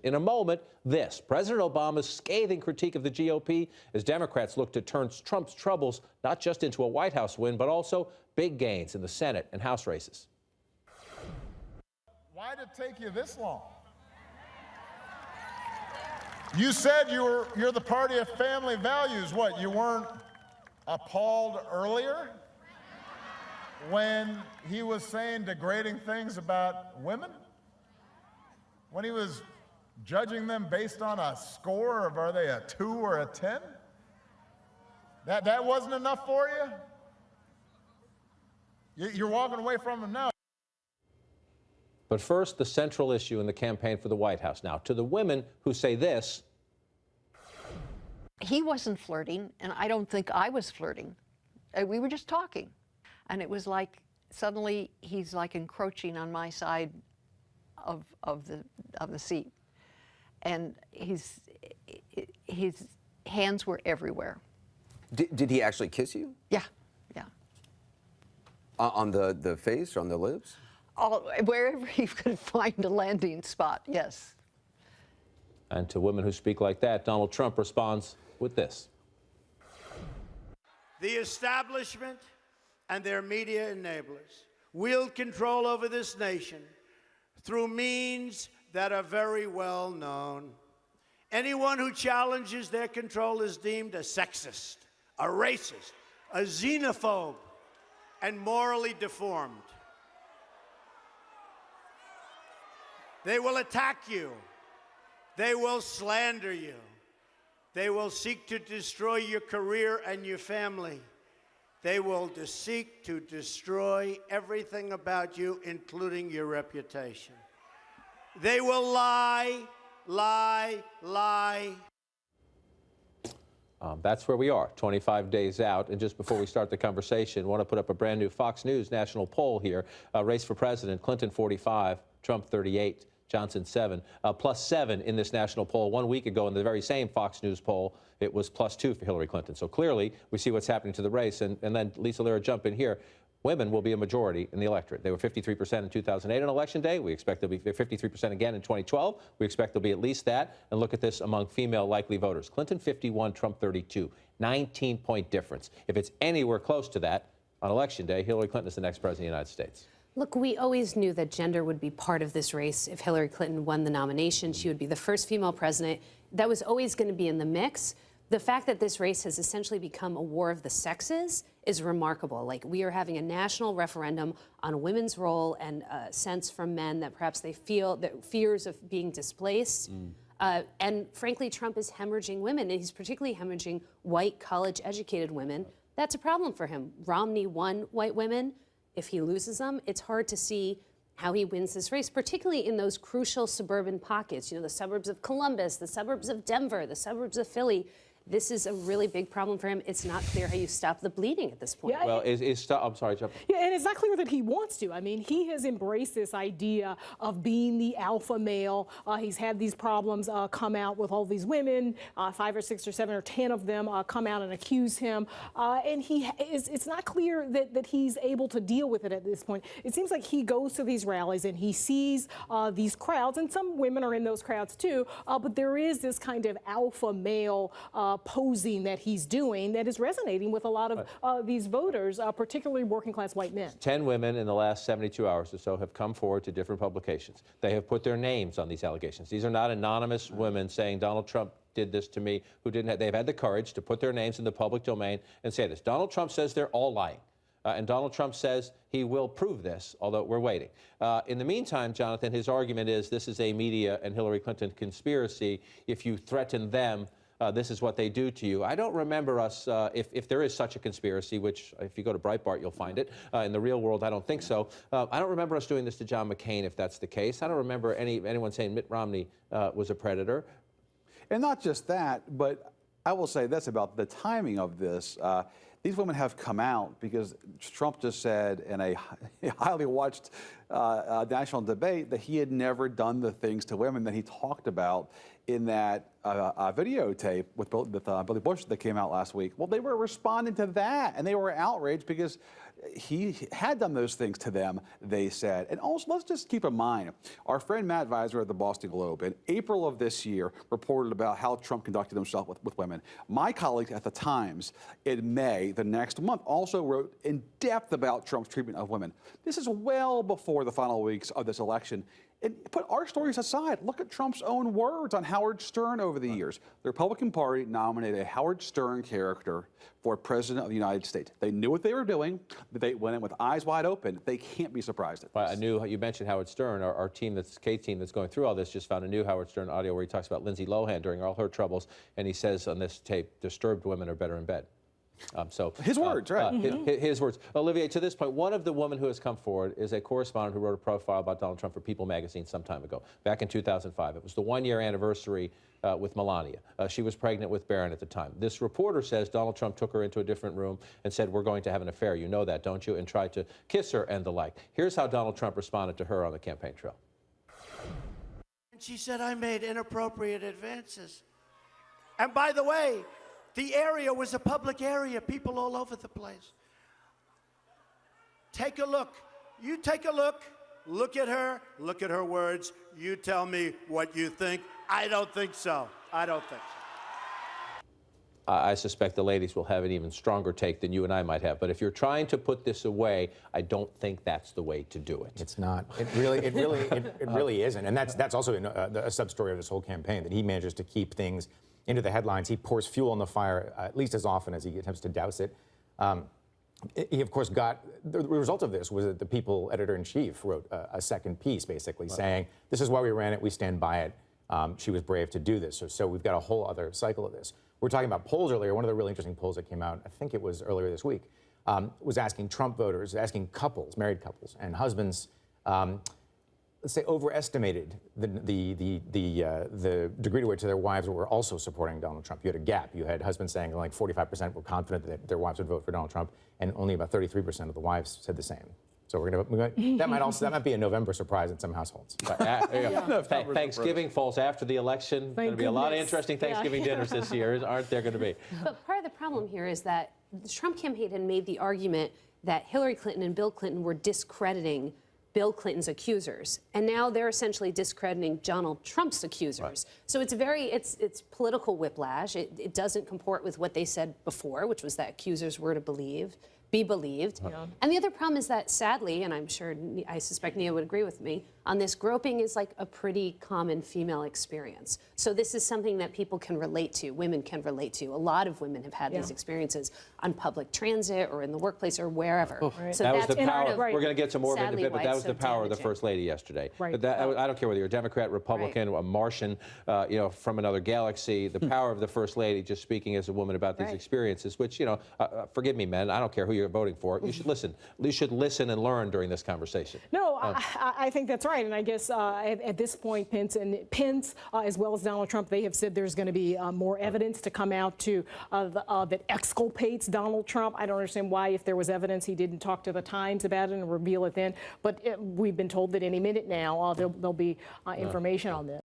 In a moment, this President Obama's scathing critique of the GOP as Democrats look to turn Trump's troubles not just into a White House win, but also big gains in the Senate and House races. Why did it take you this long? You said you're the party of family values. What, you weren't appalled earlier when he was saying degrading things about women? When he was judging them based on a score of are they a 2 or a 10? That wasn't enough for you? You're walking away from him now. But first, the central issue in the campaign for the White House. Now, to the women who say this. He wasn't flirting, and I don't think I was flirting. We were just talking. And it was like suddenly he's like encroaching on my side of the seat. And his hands were everywhere. Did he actually kiss you? Yeah, yeah. On the face or on the lips? Wherever he could find a landing spot, yes. And to women who speak like that, Donald Trump responds with this. The establishment and their media enablers wield control over this nation through means that are very well known. Anyone who challenges their control is deemed a sexist, a racist, a xenophobe, and morally deformed. They will attack you. They will slander you. They will seek to destroy your career and your family. They will seek to destroy everything about you, including your reputation. They will lie, lie, lie. That's where we are, 25 days out. And just before we start the conversation, I want to put up a brand new Fox News national poll here. Race for president, Clinton 45, Trump 38. Johnson 7, +7 in this national poll. 1 week ago in the very same Fox News poll, it was +2 for Hillary Clinton. So clearly, we see what's happening to the race. And then Lisa Lira, jump in here. Women will be a majority in the electorate. They were 53% in 2008 on Election Day. We expect they'll be 53% again in 2012. We expect they'll be at least that. And look at this among female likely voters. Clinton 51, Trump 32. 19-point difference. If it's anywhere close to that on Election Day, Hillary Clinton is the next president of the United States. Look, we always knew that gender would be part of this race. If Hillary Clinton won the nomination, she would be the first female president. That was always going to be in the mix. The fact that this race has essentially become a war of the sexes is remarkable. Like, we are having a national referendum on women's role and a sense from men that perhaps they feel that fears of being displaced. And frankly, Trump is hemorrhaging women, and he's particularly hemorrhaging white, college-educated women. That's a problem for him. Romney won white women. If he loses them, it's hard to see how he wins this race, particularly in those crucial suburban pockets, you know, the suburbs of Columbus, the suburbs of Denver, the suburbs of Philly. This is a really big problem for him. It's not clear how you stop the bleeding at this point. Yeah, well, I'm sorry, Jeff. Yeah, and it's not clear that he wants to. I mean, he has embraced this idea of being the alpha male. He's had these problems come out with all these women, 5 or 6 or 7 or 10 of them come out and accuse him. And it's not clear that he's able to deal with it at this point. It seems like he goes to these rallies and he sees these crowds, and some women are in those crowds too, but there is this kind of alpha male posing that he's doing that is resonating with a lot of these voters, particularly working class white men. 10 women in the last 72 hours or so have come forward to different publications. They have put their names on these allegations. These are not anonymous women saying Donald Trump did this to me, who didn't have, they've had the courage to put their names in the public domain and say this. Donald Trump says they're all lying. And Donald Trump says he will prove this, although we're waiting. In the meantime, Jonathan, his argument is this is a media and Hillary Clinton conspiracy. If you threaten them, this is what they do to you. I don't remember us, if there is such a conspiracy, which if you go to Breitbart, you'll find it. In the real world, I don't think so. I don't remember us doing this to John McCain, if that's the case. I don't remember anyone saying Mitt Romney was a predator. And not just that, but I will say this about the timing of this. These women have come out because Trump just said in a highly watched national debate that he had never done the things to women that he talked about in that videotape with Billy Bush that came out last week. Well, they were responding to that, and they were outraged because he had done those things to them, they said. And also, let's just keep in mind, our friend Matt Visor at the Boston Globe in April of this year reported about how Trump conducted himself with women. My colleague at the Times in May, the next month, also wrote in depth about Trump's treatment of women. This is well before the final weeks of this election. And put our stories aside, look at Trump's own words on Howard Stern over the years. The Republican Party nominated a Howard Stern character for president of the United States. They knew what they were doing. They went in with eyes wide open. They can't be surprised at this. Well, I knew you mentioned Howard Stern. Our team, K-team that's going through all this, just found a new Howard Stern audio where he talks about Lindsay Lohan during all her troubles, and he says on this tape, disturbed women are better in bed. His words, right. His words. Olivier, to this point, one of the women who has come forward is a correspondent who wrote a profile about Donald Trump for People magazine some time ago, back in 2005. It was the one-year anniversary with Melania. She was pregnant with Barron at the time. This reporter says Donald Trump took her into a different room and said, "We're going to have an affair. You know that, don't you?" and tried to kiss her and the like. Here's how Donald Trump responded to her on the campaign trail. And she said, I made inappropriate advances. And by the way, the area was a public area, people all over the place. Take a look. You take a look. Look at her words. You tell me what you think. I don't think so. I don't think so. I suspect the ladies will have an even stronger take than you and I might have. But if you're trying to put this away, I don't think that's the way to do it. It's not. It really isn't. And that's also a sub-story of this whole campaign, that he manages to keep things into the headlines. He pours fuel on the fire at least as often as he attempts to douse it. He, of course, got the result of this was that the People editor-in-chief wrote a second piece, basically saying, "This is why we ran it. We stand by it. She was brave to do this." So we've got a whole other cycle of this. We're talking about polls earlier. One of the really interesting polls that came out, I think it was earlier this week, was asking Trump voters, asking couples, married couples, and husbands. Let's say overestimated the degree to which their wives were also supporting Donald Trump. You had a gap. You had husbands saying like 45% were confident that their wives would vote for Donald Trump, and only about 33% of the wives said the same. So that might be a November surprise in some households. Thanksgiving falls after the election. Going to be a lot of interesting Thanksgiving dinners this year, aren't there going to be? But part of the problem here is that the Trump campaign had made the argument that Hillary Clinton and Bill Clinton were discrediting Bill Clinton's accusers, and now they're essentially discrediting Donald Trump's accusers. Right. So it's political whiplash. It doesn't comport with what they said before, which was that accusers were to be believed. Yeah. And the other problem is that, sadly, and I suspect Nia would agree with me on this, groping is like a pretty common female experience. So this is something that people can relate to, women can relate to. A lot of women have had these experiences on public transit or in the workplace or wherever. Right. So that that's was the power. part of, we're going to get some more of it in a bit, but that was so the power of the damaging. First Lady yesterday. Right. But that, I don't care whether you're a Democrat, Republican, a Martian, from another galaxy. The power of the First Lady just speaking as a woman about these experiences, which, forgive me, men, I don't care who you're voting for. You should listen. You should listen and learn during this conversation. No, I think that's right. And I guess at this point, Pence, as well as Donald Trump, they have said there's going to be more evidence to come out that exculpates Donald Trump. I don't understand why, if there was evidence, he didn't talk to the Times about it and reveal it then. But we've been told that any minute now there'll be information on this.